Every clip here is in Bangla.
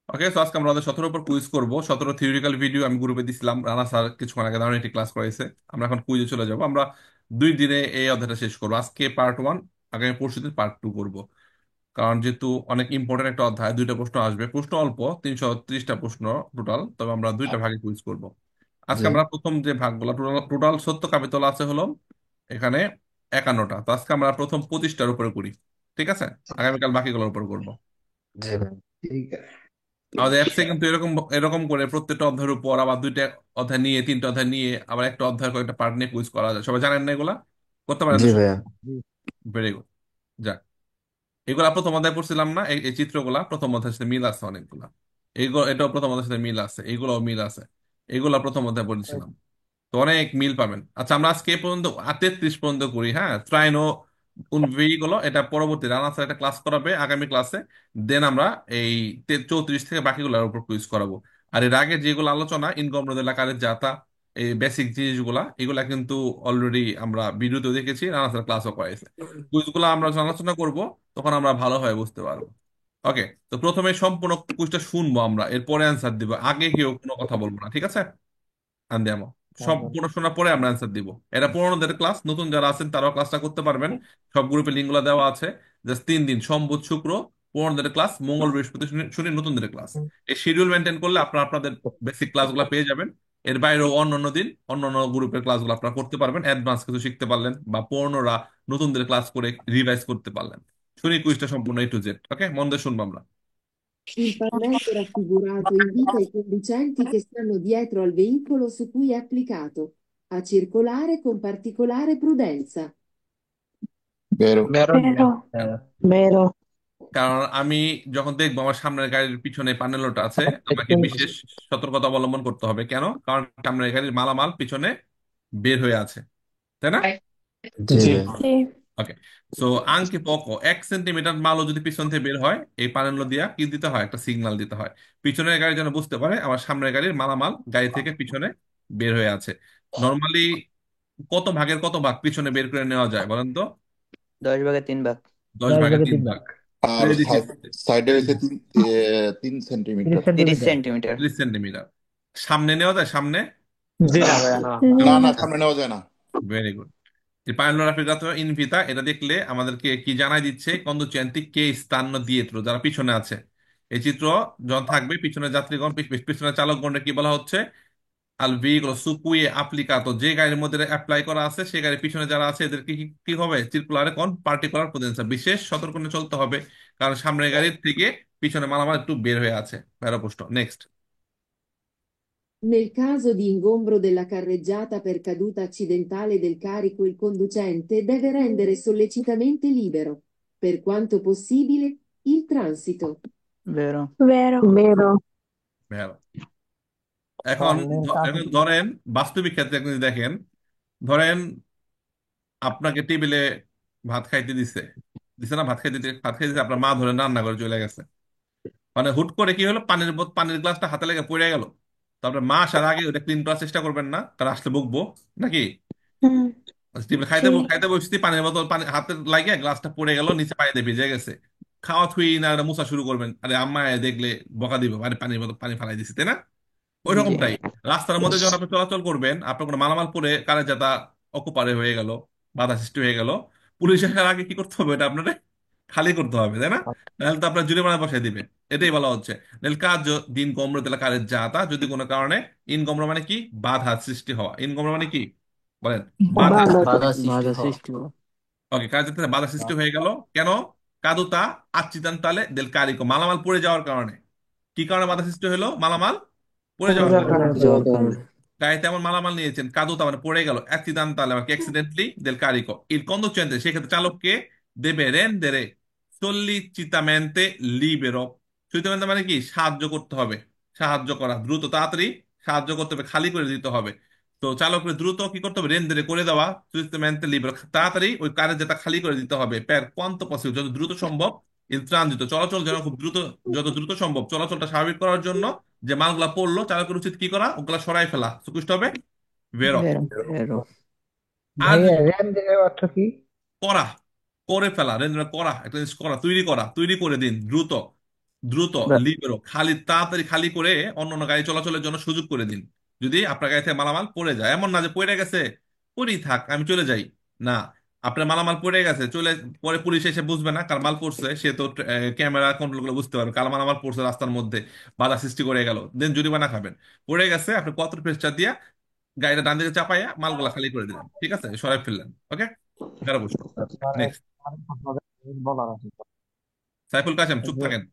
ওকে, সো আজকে আমরা আমাদের 17 উপর কুইজ করব। 17 থিওরিক্যাল ভিডিও আমি গ্রুপে দিছিলাম, রানা স্যার কিছুক্ষণ আগে দারুণ একটি ক্লাস করাইছে। আমরা এখন কুইজে চলে যাব। আমরা 2 দিনে এই অধ্যায়টা শেষ করবো। আজকে পার্ট 1, আগামী পরশুদিন পার্ট 2 করব। কারণ যেহেতু অনেক ইম্পর্টেন্ট একটা অধ্যায়, 2টা প্রশ্ন আসবে, প্রশ্ন অল্প, 330টা প্রশ্ন টোটাল, তবে আমরা 2টা ভাগে কুইজ করব। আজকে জি আমরা প্রথম যে ভাগগুলো, টোটাল টোটাল সত্য কাপিতল আছে হলো এখানে 51টা। তো আজকে আমরা প্রথম 25টার উপরে করি, ঠিক আছে? আগামীকাল বাকিগুলোর উপর করবো। জি ভাই। ठीक है। আমাদের অ্যাপসে কিন্তু এরকম এরকম করে প্রত্যেকটা অধ্যায়ের উপর আবার 2টা অধ্যায় নিয়ে, 3টা অধ্যায় নিয়ে, আবার একটা অধ্যায় কয়েকটা পার্ট নিয়ে কুইজ করা যায়। সবাই জানেন না এগুলা? করতে পারেন জি তো? ভাইয়া। Very good. যাক, এগুলা প্রথম অধ্যায় পড়ছিলাম না? এই এই চিত্রগুলা প্রথম অধ্যায়ের সাথে মিল আছে অনেকগুলা। এইগুলো, এটাও প্রথম অধ্যায়ের সাথে মিল আছে, এইগুলোও মিল আছে। এগুলা প্রথম অধ্যায় পড়েছিলাম, তো অনেক মিল পাবেন। আচ্ছা, আমরা আজকে এ পর্যন্ত 33 পর্যন্ত করি, হ্যাঁ? ট্রাইনো উন ভেহিকল, এটা পরবর্তী রানা স্যার একটা ক্লাস করাবে আগামী ক্লাসে। দেন আমরা এই 34 থেকে বাকিগুলোর উপর কুইজ করাবো। আর এর আগে যেগুলো আলোচনা, ইনকম রোধের আকারের যাতা, এই বেসিক জিনিসগুলা, এগুলা কিন্তু অলরেডি আমরা ভিডিওতে দেখেছি, রানা স্যার ক্লাসও করাইছে। কুইজগুলো আমরা যখন আলোচনা করব, তখন আমরা ভালোভাবে বুঝতে পারবো। ওকে, তো প্রথমে সম্পূর্ণ কুইজটা শুনবো আমরা, এরপরে অ্যান্সার দিব। আগে কেউ কোনো কথা বলবো না, ঠিক আছে? আন্দিয়ামো, সব পড়াশোনার পরে আমরা অ্যান্সার দিব। এটা পুরোনোদের ক্লাস, নতুন যারা আছেন তারাও ক্লাসটা করতে পারবেন। সব গ্রুপে লিঙ্কগুলো দেওয়া আছে। জাস্ট 3 দিন, সোম বুধ শুক্র পুরোনোদের ক্লাস, মঙ্গল বৃহস্পতি শনি শনি নতুনদের ক্লাস। এই শিডিউল মেনটেন করলে আপনারা আপনাদের বেসিক ক্লাসগুলো পেয়ে যাবেন। এর বাইরেও অন্যান্য দিন অন্যান্য গ্রুপের ক্লাসগুলো আপনারা করতে পারবেন, অ্যাডভান্স কিছু শিখতে পারলেন, বা পুরোনোরা নতুনদের ক্লাস করে রিভাইজ করতে পারলেন। শুনি কুইজটা সম্পূর্ণ A to Z। ওকে, মন দিয়ে শুনবো আমরা। Il pannello raffigurato invita i conducenti che stanno dietro al veicolo su cui è applicato a circolare con particolare prudenza. বেরো। Vero, vero. কারণ আমি যখন দেখবো আমার সামনের গাড়ির পিছনে প্যানেলটা আছে, আমাকে বিশেষ সতর্কতা অবলম্বন করতে হবে। কেন? কারণ সামনের গাড়ির মালামাল পিছনে বের হয়ে আছে, তাই না? জি জি। ভাই। Sì, ওকে, সো আঙ্কে পকো 1 সেন্টিমিটার মালও যদি পিছন থেকে বের হয়, এই প্যানেল দিয়া কি দিতে হয়? একটা সিগন্যাল দিতে হয়। পিছনের গাড়ি যেন বুঝতে পারে আমার সামনের গাড়ির মালামাল গাড়ি থেকে পিছনে বের হয়ে আছে। নর্মালি কত ভাগের কত ভাগ পিছনে বের করে নেওয়া যায় বলেন তো? 10 ভাগের 3 ভাগ। 10 ভাগের 3 ভাগ। আর ছেড়ে দিচ্ছি, সাইডে ছেড়ে হচ্ছে দিচ্ছি। 3 সেন্টিমিটার। 30 সেন্টিমিটার। 30 সেন্টিমিটার। সামনে নেওয়া যায়? সামনে? না ভাইয়া, না। না mm, না, সামনে নেওয়া যায় না। Very good. পাইলোরাফিকাতো ইনভিতা, এটা দেখলে আমাদেরকে কি জানাই দিচ্ছে? কন্দুচেন্তি কে স্থান্য দিয়েত্রো, যারা পিছনে আছে। এই চিত্র যখন থাকবে, পিছনে যাত্রীগণ, পিছনে চালকগণকে কি বলা হচ্ছে? আল ভেহিকলো সুকুয়ে আপ্লিকাতো, যে গাড়ির মধ্যে অ্যাপ্লাই করা আছে সেই গাড়ির পিছনে যারা আছে এদেরকে কি কি হবে? সার্কুলারে কোন পার্টিকুলার প্রুডেন্সা, বিশেষ সতর্ক নিয়ে চলতে হবে। কারণ সামনের গাড়ির থেকে পিছনে মালামাল একটু বের হয়ে আছে। ভেড়া প্রশ্ন, next. Nel caso di ingombro della carreggiata per caduta accidentale del carico, il conducente deve rendere sollecitamente libero, per quanto possibile, il transito. Vero। vero. Vero. ভেড়া। এখন ধরেন, বাস্তবিক ক্ষেত্রে আপনি যদি দেখেন, ধরেন আপনাকে টেবিলে ভাত খাইতে দিছে, দিছে না? ভাত খাইতে দিছে, আপনার মা ধরে রান্না করে চলে গেছে। মানে হুট করে কি হলো, পানির গ্লাসটা হাতে লেগে পড়ে গেল। তারপরে মা আসার আগে ওটা ক্লিন করার চেষ্টা করবেন না? তারা আসলে বকবো নাকি? Mm, টেবিলে sì. খাইতে বসছি, পানির বোতল পানি হাতে লাগিয়ে গ্লাসটা পড়ে গেল নিচে, পানিতে ভিজে গেছে। খাওয়া থুই না, এটা মুছা শুরু করবেন, আরে আম্মা দেখলে বকা দিবে, আরে পানির বোতল পানি ফালাই দিছে, তাই না? ওই জি। রকমটাই। রাস্তার মধ্যে যখন আপনি চলাচল করবেন, আপনার কোনো মালামাল পরে কারে যাতা অকুপারে হয়ে গেল, বাধা সৃষ্টি হয়ে গেল, পুলিশ আসার আগে কি করতে হবে? এটা আপনার খালি করতে হবে, তাই না? নাহলে তো আপনার জরিমানা বসাই দিবে। এটাই বলা হচ্ছে। নেল কাজ দিন কমরো তেলা কারের যাতা, যদি কোনো কারণে, ইনকমরো মানে কি? বাধা সৃষ্টি হওয়া। ইনকমরো মানে কি বলেন? বাধা। Vado. বাধা সৃষ্টি হওয়া। ওকে, কাজের থেকে বাধা সৃষ্টি হয়ে গেল। কেন? কাদুতা আচ্চিতান্তালে দেল কারিকো, মালামাল পড়ে যাওয়ার কারণে। কি কারণে বাধা সৃষ্টি হলো? মালামাল পড়ে যাওয়ার কারণে। যাওয়ার কারণে। গাড়িতে এমন মালামাল নিয়েছেন, কাদুতা মানে পড়ে গেল, অ্যাক্সিডেন্টাল মানে অ্যাক্সিডেন্টলি দেল কারিকো ইল কন্ডুচেন্তে, সেক্ষেত্রে চালককে দেবে রেন্দেরে সল্লিচিতামেন্তে লিবেরো। সুইতামেন্তে মানে কি? সাহায্য করতে হবে। সাহায্য করা, দ্রুত তাড়াতাড়ি সাহায্য করতে হবে, খালি করে দিতে হবে। তো চালককে দ্রুত কি করতে হবে? রেন্দেরে করে দেওয়া, সুইতামেন্তে লিবেরো, তাড়াতাড়ি ওই কারের যেটা খালি করে দিতে হবে। প্যার কোয়ান্তো পসিবল, যত দ্রুত সম্ভব। ইল ট্রানজিত, চলাচল যেন খুব দ্রুত, যত দ্রুত সম্ভব চলাচলটা স্বাভাবিক করার জন্য যে মালগুলা পড়লো, চালকের উচিত কি করা? ওগুলা সরাই ফেলা, সুকুষ্ট হবে। বেরো। ভেরো। ভেরো। আর ভাইয়া যদি র্যাম এর অর্থ কি? করা, করে ফেলা, রেন্দ্র করা, একটা জিনিস করা, তৈরি করা, তৈরি করে দিন দ্রুত। দ্রুত বে- লিবেরো, খালি তাড়াতাড়ি খালি করে অন্য অন্য গাড়ি চলাচলের জন্য সুযোগ করে দিন। যদি আপনার গাড়ি থেকে মালামাল পড়ে যায়, এমন না যে পড়ে গেছে পড়েই থাক আমি চলে যাই, না, আপনার মালামাল পড়ে গেছে চলে, পরে পুলিশ এসে বুঝবে না কার মাল পড়ছে, সে তো ক্যামেরা কন্ট্রোল করে বুঝতে পারবে কার মালামাল পড়ছে, রাস্তার মধ্যে বাধা সৃষ্টি করে গেল, দেন জরিমানা খাবেন। পড়ে গেছে আপনি কত প্রেসার দিয়া গাড়িটা ডান দিকে চাপাইয়া মালগুলা খালি করে দিলেন, ঠিক আছে, সরাই ফেললেন। ওকে, 11 প্রশ্ন। নেক্সট, সাইফুল কাসেম চুপ থাকেন।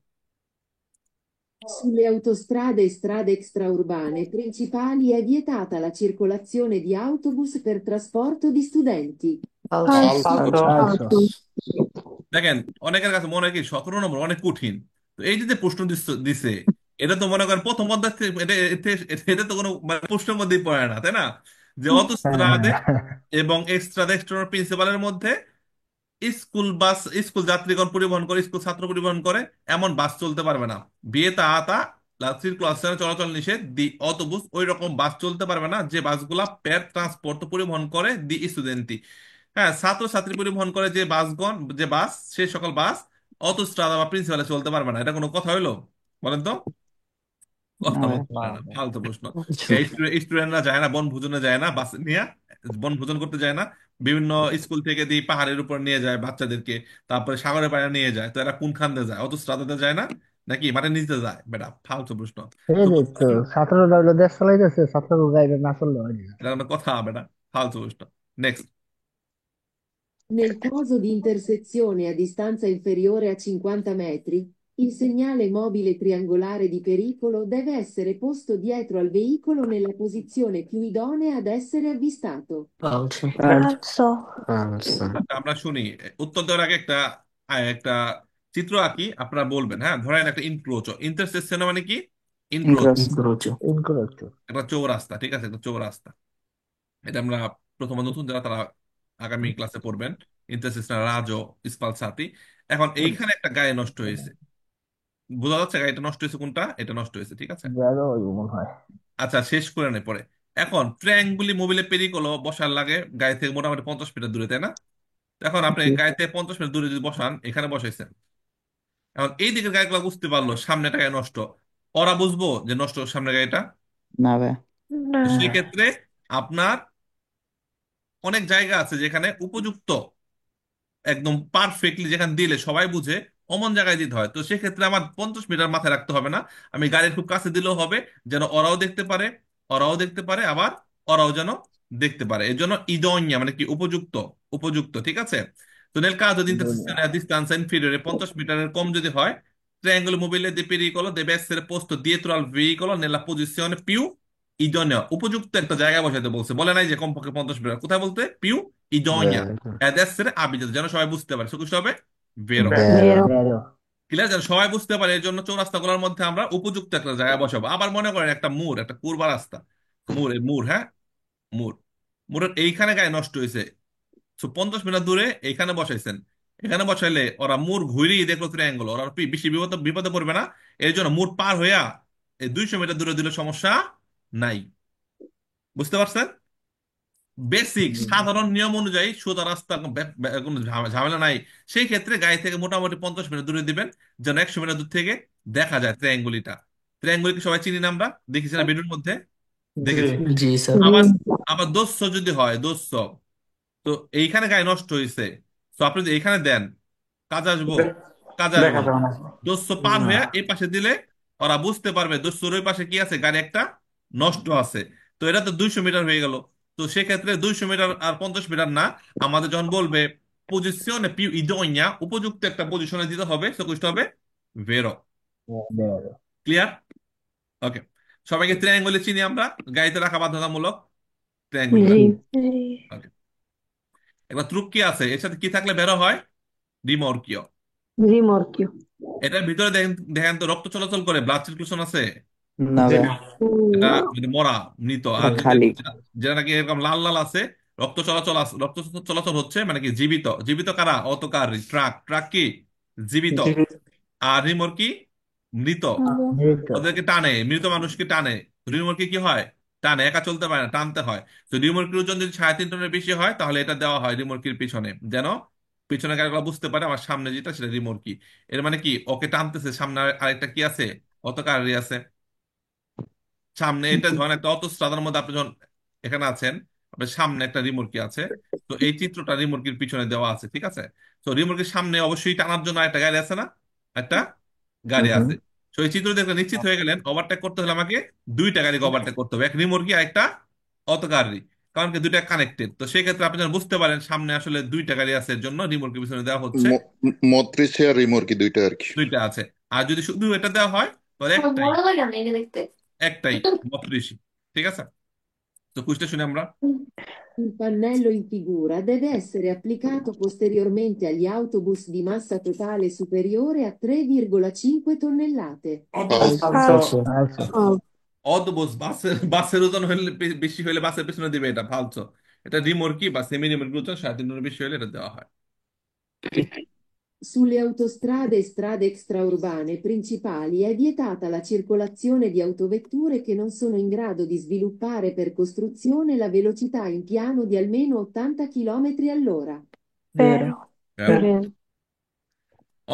Sulle autostrade e strade extraurbane principali è vietata la circolazione di autobus per trasporto di studenti. falso, Falso. falso, দেখেন, অনেকের কাছে মনে হয় কি 17 নম্বর অনেক কঠিন, তো এই যে যে প্রশ্ন দিছে, এটা তো মনে করেন প্রথম অধ্যায় এটা তো কোনো মানে প্রশ্নের মধ্যেই পড়ে না, তাই না? যে অটোস্ট্রাদে এবং এক্সট্রা প্রিন্সিপালের মধ্যে স্কুল বাস, স্কুল যাত্রীগণ পরিবহন করে, স্কুল ছাত্র পরিবহন করে এমন বাস চলতে পারবে না। বিয়েতা আতা সার্কুলার চলাচল নিষেধ দি অটোবুস, ওই রকম বাস চলতে পারবে না যে বাসগুলা পের ট্রান্সপোর্ট পরিবহন করে দি স্টুডেন্টি। হ্যাঁ, ছাত্র ছাত্রী পরিবহন করে যে বাসগণ, যে বাস, সেই সকল বাস অটোস্ট্রাদা বা প্রিন্সিপালে চলতে পারবে না। এটা কোনো কথা হইলো? বলেন তো, না কথা ভাই, বলতে পারে না, ফালতু প্রশ্ন। falso। স্টুডেন্টরা যায় না, বনভোজনে যায় না বাস নিয়ে, বনভোজন করতে যায় না, বিভিন্ন স্কুল থেকে দিয়ে পাহাড়ের উপর নিয়ে যায় বাচ্চাদেরকে, তারপরে সাগরের পাড়ে নিয়ে যায়, তো এরা কোনখান দিয়ে যায়? অত স্ট্রাদাতে যায় না নাকি মাঠে নিচে যায়? বেটা ফালতু প্রশ্ন। এই তো যে তো ছাত্ররা হইলো দেশ চালাইতেছে, ছাত্ররা গাইডে না চললে হয় না। এটা কোনো কথা হবে না, ফালতু প্রশ্ন। Next. Nel caso di intersezione a distanza inferiore a 50 metri, il segnale mobile triangolare di pericolo deve essere posto dietro al veicolo nella posizione più idonea ad essere avvistato. falso, falso, falso, আচ্ছা, আমরা শুনি, উত্তর দেওয়ার আগে একটা চিত্র আঁকি, আপনারা বলবেন। হ্যাঁ, ধরেন একটা ইনক্রোচ, ইন্টারসেকশন মানে কি? Encroach, Incrocio। incrocio, incrocio, একটা চৌরাস্তা, ঠিক আছে, একটা চৌরাস্তা। এটা আমরা প্রথম নতুন যারা তারা আগামী ক্লাসে পড়বেন, ইন্টারসেকশন রাজো স্পালসাতি। এখন এইখানে একটা গায়ে নষ্ট হয়েছে, বোঝা যাচ্ছে গাড়িটা নষ্ট হয়েছে কোনটা, এটা নষ্ট হয়েছে, ঠিক আছে। যারও হইব মনে হয়। আচ্ছা, শেষ করে নে পরে। এখন ট্রায়াঙ্গুলি মোবিলে পেরিকলো বসার লাগে গাড়ি থেকে মোটামুটি 50 মিটার দূরে, তাই না? এখন আপনি জি, গাড়ি থেকে 50 মিটার দূরে যদি বসান, এখানে বসাইছেন, এখন এই দিকের গাড়িগুলো বুঝতে পারলো সামনেটা গাড়ি নষ্ট, ওরা বুঝবো যে নষ্ট সামনের গাড়িটা? না ভাই। তো no, সেক্ষেত্রে আপনার অনেক জায়গা আছে যেখানে উপযুক্ত, একদম পারফেক্টলি যেখানে দিলে সবাই বুঝে, অমন জায়গায় দিতে হয়। তো সেক্ষেত্রে আমার 50 মিটার মাথায় রাখতে হবে না, আমি গাড়ির খুব কাছে দিলেও হবে, যেন ওরাও দেখতে পারে, ওরাও দেখতে পারে, আবার ওরাও যেন দেখতে পারে। এর জন্য ইদোনিয়া মানে কি? উপযুক্ত, উপযুক্ত, ঠিক আছে। তো nel caso di intersezione a distanza inferiore 50 মিটারের কম যদি হয়, triangolo mobile di pericolo deve essere posto dietro al veicolo nella posizione più idonea, উপযুক্ত একটা জায়গায় বসাতে বলছে, বলে নাই যে কমপক্ষে 50 মিটার, কোথায় বলতে? Piu ইদোনিয়া vero, ed essere abitato, যেন সবাই বুঝতে পারে, সুকুষ্ট হবে বেরো। vero, vero, vero, ক্লিয়ার, যেন সবাই বুঝতে পারে, এর জন্য চৌরাস্তাগুলোর মধ্যে আমরা উপযুক্ত একটা জায়গা বসাবো। আবার মনে করেন একটা মুর, একটা কুরবা রাস্তা, মুর, হ্যাঁ, মুর, মুরের এইখানে গায়ে নষ্ট হয়েছে, 50 মিটার দূরে এইখানে বসাইছেন, এখানে বসাইলে ওরা মুর ঘুরিয়ে দেখলো ট্রায়াঙ্গল, ওরা বেশি বিপদে বিপদে পড়বে না। এর জন্য মুর পার হইয়া এই 200 মিটার দূরে দিলে সমস্যা নাই। বুঝতে পারছেন? বেসিক সাধারণ নিয়ম অনুযায়ী সোজা রাস্তা, কোনো ঝামেলা নাই। সেই ক্ষেত্রে গাড়ি থেকে মোটামুটি 50 মিটার দূরে দিবেন, যেন 100 মিটার দূর থেকে দেখা যায় ট্রায়াঙ্গুলিটা। ট্রায়াঙ্গুলিকে সবাই চিনি না আমরা, দেখেছি না ভিডিওর মধ্যে, দেখেছি। জি স্যার, আবার জি, আবার দোস্ত যদি হয়, দোস্ত, তো এইখানে গায়ে নষ্ট হয়েছে, তো আপনি যদি এইখানে দেন, কাজ আসবো, কাজে আসবো দেখা না। যাবে না। দোস্ত পার না, হয়ে এই পাশে দিলে ওরা বুঝতে পারবে দোস্তর ওই পাশে কি আছে, গাড়ি একটা নষ্ট আছে। তো এটা তো 200 মিটার হয়ে গেল। তো সেক্ষেত্রে 200 মিটার আর 50 মিটার না, আমাদের যখন বলবে পজিশনে পিউ ইদোনিয়া, উপযুক্ত একটা পজিশনে দিতে হবে, সে হবে ভেরো। vero, clear? ওকে, সবাইকে ট্রায়াঙ্গলে চিনি আমরা, গাড়িতে রাখা বাধ্যতামূলক ট্রায়াঙ্গুল। জি, ওকে, এবার ত্রুক কি আছে এর সাথে, কি থাকলে বেরো হয়? রিমর্কিও। rimorchio, এটার ভিতরে দেখেন, দেখেন তো রক্ত চলাচল করে, ব্লাড সার্কুলেশন আছে? না ভাই, এটা no, যদি মরা, মৃত। এটা আর যদি খালি। যেটা নাকি এরকম লাল লাল আছে, রক্ত চলাচল হচ্ছে, মানে কি জীবিত। জীবিত কারা? অটোকার, ট্রাক, ট্রাক কি জীবিত। জি। আর রিমোর কি মৃত, diritto, ওদেরকে টানে, মৃত মানুষকে টানে। রিমোর কি হয়? টানে, একা চলতে পারে না, টানতে হয়। তো রিমোরকির ওজন যদি 3.5 টনের বেশি হয়, তাহলে এটা দেওয়া হয় রিমোরকির পিছনে, যেন পিছনের গাড়িগুলো বুঝতে পারে আমার সামনে যেটা সেটা রিমোর্কি। এর মানে কি, ওকে টানতেছে সামনে আরেকটা কি আছে, অত গাড়ি আছে সামনে। এটা ধরেন একটা অটোস্ট্রাদার মধ্যে আপনি যখন এখানে আছেন, আপনার সামনে একটা রিমোর্কি আছে। তো এই চিত্রটা রিমোর্কির পিছনে দেওয়া আছে, ঠিক আছে? তো রিমোর্কির সামনে অবশ্যই টানার জন্য একটা গাড়ি আছে না, একটা গাড়ি আছে। তো এই চিত্র দেখলে নিশ্চিত হয়ে গেলেন ওভারটেক করতে হলে আমাকে দুইটা গাড়িকে ওভারটেক করতে হবে, এক রিমোর্কি আর একটা অত গাড়ি। কারণ কি দুইটা কানেক্টেড। তো সেই ক্ষেত্রে আপনি যখন বুঝতে পারেন সামনে আসলে দুইটা গাড়ি আছে, এর জন্য রিমোর্কির পিছনে দেওয়া হচ্ছে মত্রিশে আর রিমোর্কি দুইটা আর কি। দুইটা আছে। আর যদি শুধু এটা দেওয়া হয় তাহলে একটাই, ভালো লাগে না এটা দেখতে। একটাই মটরিশি। ঠিক আছে, তো কুইজটা শুনে আমরা। Il pannello in figura deve essere applicato posteriormente agli autobus di massa totale superiore a 3,5 tonnellate. Falso. Falso. আচ্ছা, অদবস বাসের বাসের ওজন হলে বেশি হলে বাসের পেছনে দিবে, এটা ফালতু। এটা রিমোর্কি বা সেমি রিমোর্কি ওজন 3.5 টনের বেশি হলে এটা দেওয়া হয়। Sulle autostrade e strade extraurbane principali è vietata la circolazione di autovetture che non sono in grado di sviluppare per costruzione la velocità in piano di almeno 80 km all'ora. Vero. কারণ Vero.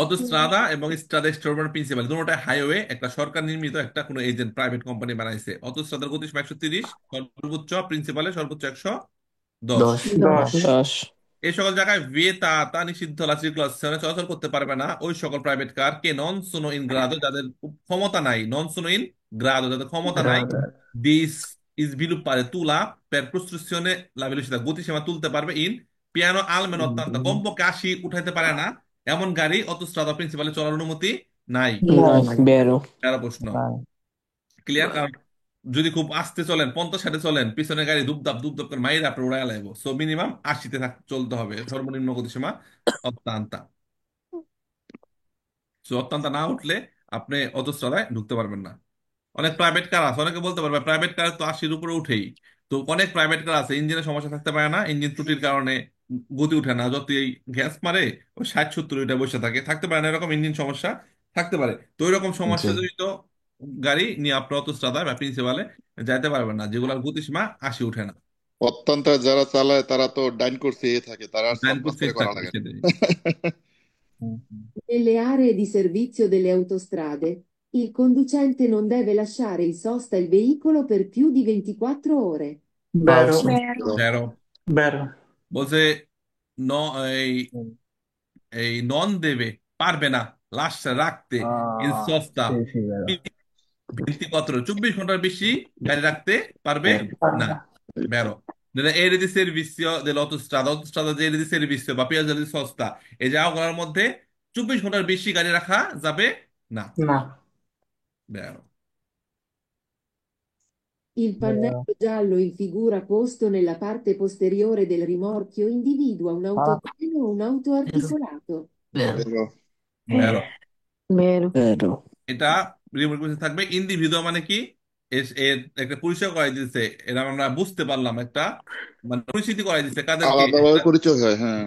অটোস্ট্রাদা এবং স্ট্রাদা এক্সটেরনাল প্রিন্সিপাল দুটোটা হাইওয়ে, একটা সরকার নির্মিত, একটা কোনো এজেন্ট প্রাইভেট কোম্পানি বানাইছে। অটোস্ট্রাদার গতিসীমা 130 সর্বোচ্চ, প্রিন্সিপালে সর্বোচ্চ 110। 10 10 এই সকল জায়গায় vietata নিষিদ্ধ la circolazione, চলাচল করতে পারবে না ওই সকল private car K non সোনো in গ্রাদো, যাদের ক্ষমতা নাই, নন সোনো ইন গ্রাদো, যাদের ক্ষমতা নাই, this is sviluppare tu la per costruzione la velocità, গতিসীমা তুলতে পারবে ইন পিয়ানো আলমেন অত্যন্ত কমপক্ষে 80 উঠাইতে পারে না এমন গাড়ি অটোস্ট্রাদা প্রিন্সিপালে চলার অনুমতি নাই। Vero. তেরো প্রশ্ন নাই। ক্লিয়ার। কারণ যদি খুব আস্তে চলেন, 50-60 চলেন, পিছনে গাড়ি দুপদাপ দুপদাপ করে মাইরে আপনি উড়াই লাইব। সো মিনিমাম 80-তে চলতে হবে, সর্বনিম্ন গতিসীমা অত্যন্ত। সো অত্যন্ত না উঠলে আপনি অটোস্ট্রাদায় ঢুকতে পারবেন না। অনেক প্রাইভেট কার আছে, অনেকে বলতে পারবে প্রাইভেট কার তো 80-র উপরে উঠেই। তো অনেক প্রাইভেট কার আছে ইঞ্জিনের সমস্যা থাকতে পারে না, ইঞ্জিন ত্রুটির কারণে গতি উঠে না, যত এই গ্যাস মারে ওই 60-70 এটা বসে থাকতে পারে না, এরকম ইঞ্জিন সমস্যা থাকতে পারে। তো ওই রকম জি। সমস্যা জড়িত গাড়ি নিয়ে আপনি অটোস্ট্রাদায় বা প্রিন্সিপালে যাইতে পারবেন না, যেগুলোর গতিসীমা 80 উঠে না। অত্যন্ত যারা চালায় তারা তো ডাইন কোর্সে থাকে, তারা আর ডাইন সাত পাঁচ কোর্সে করে করা থাকে লাগে না। সেটাই। Nelle aree di servizio delle autostrade, il conducente non deve lasciare in sosta il veicolo per più di 24 ore. Vero, Falso. Vero. তেরো vero. বলছে ন এই এই নন দেবে, পারবে না, লাশ রাখতে ইন সস্তা sì, sì, vero. 24, 24 ঘন্টার বেশি গাড়ি রাখতে পারবে না। Parla. Vero. Nelle aree di servizio dell'autostrada, autostrada di aree di servizio বা পেঁয়াজ di সস্তা, এই জায়গাগুলোর মধ্যে 24 ঘন্টার বেশি গাড়ি রাখা যাবে না। No. Vero. Il pannello giallo in figura posto nella parte posteriore del rimorchio individua un autotreno o un autoarticolato. Vero. Vero. Vero. Vero. এটা রিমোট কন্ট্রোল থাকবে। ইন্ডিভিদুয়াল মানে কি, এর একটা পরিচয় করাই দিচ্ছে, এরা আমরা বুঝতে পারলাম একটা, মানে পরিচিতি করাই দিচ্ছে কাদেরকে। আলাদাভাবে পরিচয় হয়, হ্যাঁ।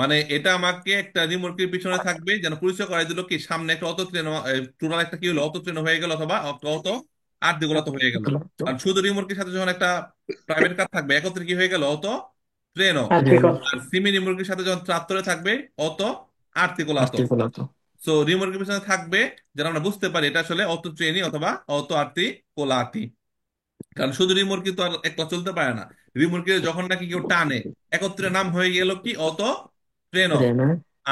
মানে এটা আমাকে একটা রিমোটের পিছনে থাকবে যেন পরিচয় করাই দিল কি সামনে একটা অটো ট্রেন, টোটাল একটা কি হলো অটো ট্রেন হয়ে গেল অথবা অটো আট দিগুলো তো হয়ে গেল। আর শুধু রিমোটের সাথে যখন একটা প্রাইভেট কার থাকবে একত্রে কি হয়ে গেল, অটো ট্রেনও। Articolo. আর সিমি রিমোটের সাথে যখন ট্রাক্টরে থাকবে অটো আর্টিকুলাতো। Articolato. সো রিমোটের পিছনে থাকবে যেন আমরা বুঝতে পারি এটা আসলে অটো ট্রেনই অথবা অটো আর্টিকুলাতি। কারণ শুধু রিমোট তো আর একলা চলতে পারে না, রিমোটকে যখন নাকি কেউ টানে একত্রে নাম হয়ে গেল কি অটো ট্রেন। Treno.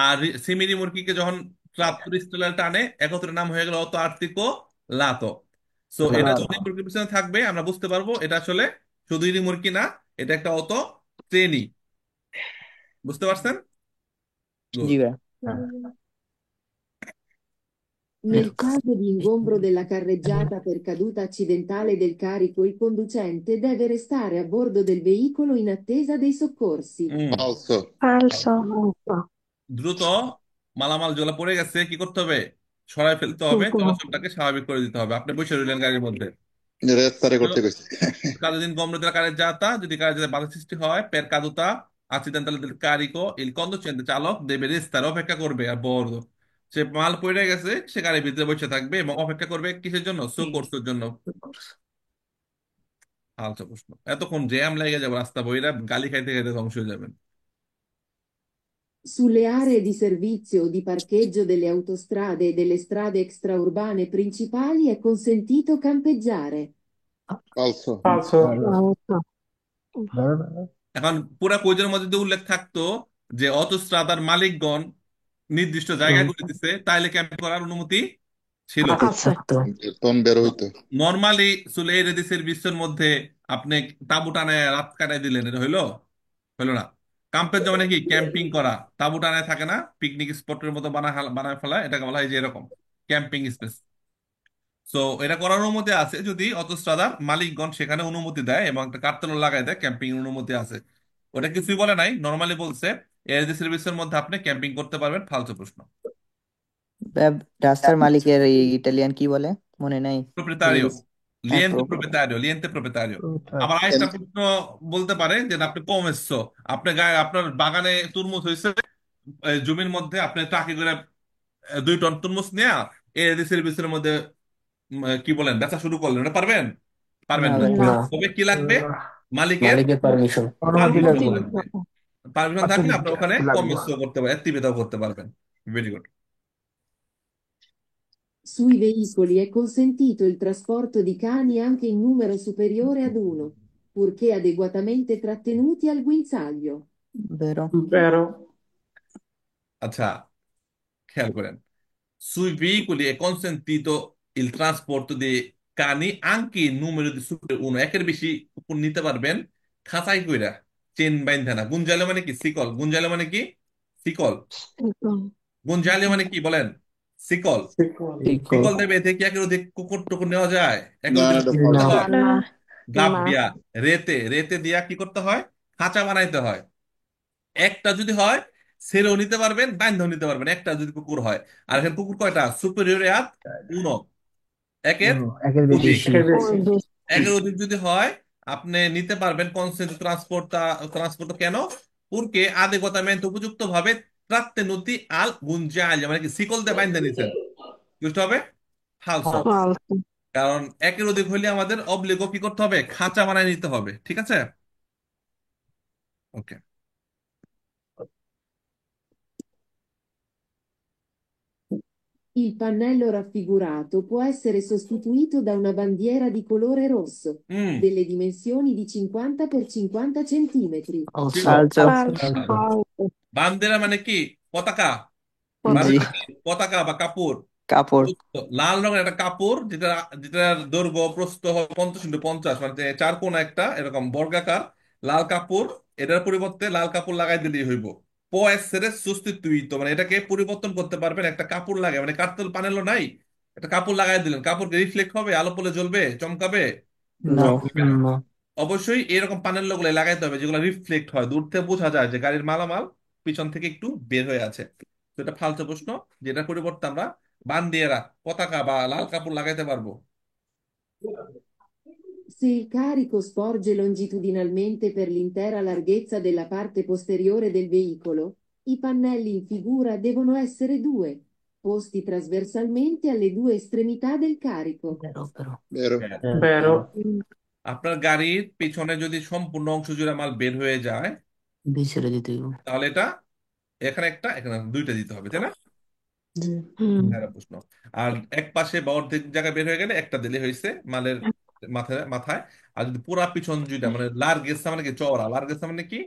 আর সেমি রিমোটকে যখন ট্রাক্টর টানে একত্রে নাম হয়ে গেল অটো আর্টিকো লাতো। সো এটা Lato. যখন রিমোটকের পিছনে থাকবে আমরা বুঝতে পারবো এটা আসলে শুধু রিমোটকি না, এটা একটা অটো ট্রেনই। বুঝতে পারছেন? জি গুড। ভাই। Nel caso di ingombro della carreggiata per caduta accidentale del carico, il conducente deve restare a bordo del veicolo in attesa dei soccorsi. Falso. Falso. দ্রুত মালামাল যেগুলো পড়ে গেছে কি করতে হবে, সরাই ফেলতে হবে, চলাচলটাকে স্বাভাবিক করে দিতে হবে। আপনি বসে রইলেন গাড়ির মধ্যে, রেস্তারে করতে কইছে। cada din compro della carreggiata, giudicare delle বাধা হয় per caduta accidentale del carico, il conducente চালক deve restare, অপেক্ষা করবে আর বর্দ। সে মাল পড়ে গেছে, সে গাড়ির ভিতরে বসে থাকবে এবং অপেক্ষা করবে কিসের জন্য, সোকর্সের জন্য। আচ্ছা প্রশ্ন, এতক্ষণ জ্যাম লেগে যাবে রাস্তা বইরা গালি খাইতে খাইতে ধ্বংস হয়ে যাবেন। Sulle aree di servizio o di parcheggio delle autostrade e delle strade extraurbane principali è consentito campeggiare. falso, Falso. falso, vero, vero। এখন পুরা কুইজের মধ্যে যদি উল্লেখ থাকতো যে অটোস্ট্রাদার মালিকগণ নির্দিষ্ট জায়গাগুলো দিচ্ছে, তাইলে ক্যাম্প করার অনুমতি ছিল। আছে। তখন বের হইতো। নর্মালি চলে এই রেডিসের বিশ্বের মধ্যে আপনি তাঁবু টানায় রাত কাটায় দিলেন, এটা হইলো? হইলো না। ক্যাম্পের জন্য কি ক্যাম্পিং করা, তাঁবু টানায় থাকে না, পিকনিক স্পটের মতো বানায় ফেলা, এটাকে বলা হয় যে এরকম ক্যাম্পিং স্পেস। সো এটা করার অনুমতি আছে যদি অটোস্ট্রাদার মালিকগণ সেখানে অনুমতি দেয় এবং একটা কার্তেল লাগাই দেয় ক্যাম্পিং অনুমতি আছে। ওটা কিছুই বলে নাই, নর্মালি বলছে এয়ার সার্ভিসের মধ্যে আপনি ক্যাম্পিং করতে পারবেন। ফালতু প্রশ্ন। রাস্তার মালিকের এই ইটালিয়ান কি বলে মনে নাই? প্রোপ্রিetario, হ্যাঁ, লিয়েন্তে প্রোপ্রিetario। আবার ওটাই। আরেকটা প্রশ্ন বলতে পারে যে আপনি কমেছো, আপনি গায়ে আপনার বাগানে তরমুজ হয়েছে, জমির মধ্যে আপনি ট্রাকে করে 2 টন তরমুজ নিয়ে এয়ার সার্ভিসের মধ্যে কি বলেন বেচা শুরু করলেন, ওটা পারবেন? না পারবেন না। ভাই। না। না, তবে কি লাগবে? না, মালিকের মালিকের পারমিশন। অনুমতি পারমিশন লাগবে। লাগবে। পারমিশন থাকলে আপনি ওখানে লাগবে। কমেছো করতে পারবেন, অ্যাক্টিভিটাও করতে পারবেন। Very good. Sui veicoli è consentito il trasporto di cani anche in numero superiore ad uno, purché adeguatamente trattenuti al guinzaglio. বেরো। Vero. আচ্ছা, খেয়াল করেন, sui veicoli è consentito il trasporto dei cani anche in numero di superiore uno, একের বেশি কুকুর নিতে পারবেন খাঁচাই কইরা, চেন বাইন্ধা না। গুঞ্জালো মানে কি? শিকল। গুঞ্জালো মানে কি? শিকল। গুঞ্জালো মানে কি বলেন? শিকল। Piccolo. শিকল দেবে, এতে কি একের অধিক কুকুর টুকুর নেওয়া যায়? একের না, অধিক এটা কুকুর false। নিতে না। হয়? না। গাব না। দিয়া, রেতে রেতে দিয়া কি করতে হয়? খাঁচা বানাইতে হয়। একটা যদি হয় ছেড়েও নিতে পারবেন, বাইন্ধেও নিতে পারবেন, একটা যদি কুকুর হয়। আর এখানে কুকুর কয়টা? সুপেরিয়র আত উনো, একের একের বেশি। অধিক। Che ওই bestia. বেশ। একের অধিক যদি হয় আপনি নিতে পারবেন কনসেন্ট ট্রান্সপোর্ট কেন? পুরকে আদেগতামেন্ট উপযুক্ত ভাবে trattenuti al gunjaglio, মানে কি শিকল দিয়ে বাইন্ধে নিছেন, বুঝতে হবে? ফালসো। ফালতু। কারণ একের অধিক হইলে আমাদের অবলিগো কি করতে হবে? খাঁচা বানায় নিতে হবে। ঠিক আছে, ওকে। Il pannello raffigurato può essere sostituito da una bandiera di colore rosso, হুম, delle dimensioni di 50 x 50 centimetri. Also. ফালতু। ফালতু। বান্দেরা মানে কি? পতাকা। জি। বান্দেরা কি? পতাকা বা কাপড়। কাপড়। লাল রঙের একটা কাপড়, যেটার দৈর্ঘ্য প্রস্থ হবে 50 × 50, মানে চার কোনা একটা এরকম বর্গাকার লাল কাপড়। এটার পরিবর্তে লাল কাপড় লাগাই দিলেই হইব। এসেরে সুস্তিতুইতো, মানে এটাকে পরিবর্তন করতে পারবেন একটা কাপড় লাগে, মানে কার্তেল পানেলও নাই, একটা কাপড় লাগাই দিলেন, কাপড় রিফ্লেক্ট হবে, আলো পড়লে জ্বলবে, চমকাবে? না। No. চমকাবে না। No. অবশ্যই এরকম পানেল গুলো লাগাইতে হবে যেগুলো রিফ্লেক্ট হয়, দূর থেকে বোঝা যায় যে গাড়ির মালামাল পিছন থেকে একটু বের হয়ে আছে। তো এটা ফালতু প্রশ্ন, যেটা পরিবর্তে আমরা বান্দিয়েরা পতাকা বা লাল কাপড় লাগাইতে পারবো। Se il carico sporge longitudinalmente per l'intera larghezza della parte posteriore del veicolo, i pannelli in figura devono essere due, posti trasversalmente alle due estremità del carico. বেরো বেরো। বের। Vero. আপনার গাড়ির পিছনে যদি সম্পূর্ণ অংশ জুড়ে মাল বের হয়ে যায়, বিছেড়ে দিতে হইব। তাহলে এটা এখানে একটা, এখানে দুইটা দিতে হবে, তাই না? জি। হুম। একটা প্রশ্ন। আর এক পাশে বা অর্ধেক জায়গায় বের হয়ে গেলে একটা দিলে হয়েছে মালের মাথায় মাথায়। আর যদি পুরা পিছন জুড়ে, মানে লার্গেসা মানে কি? চওড়া। লার্গেসা মানে কি?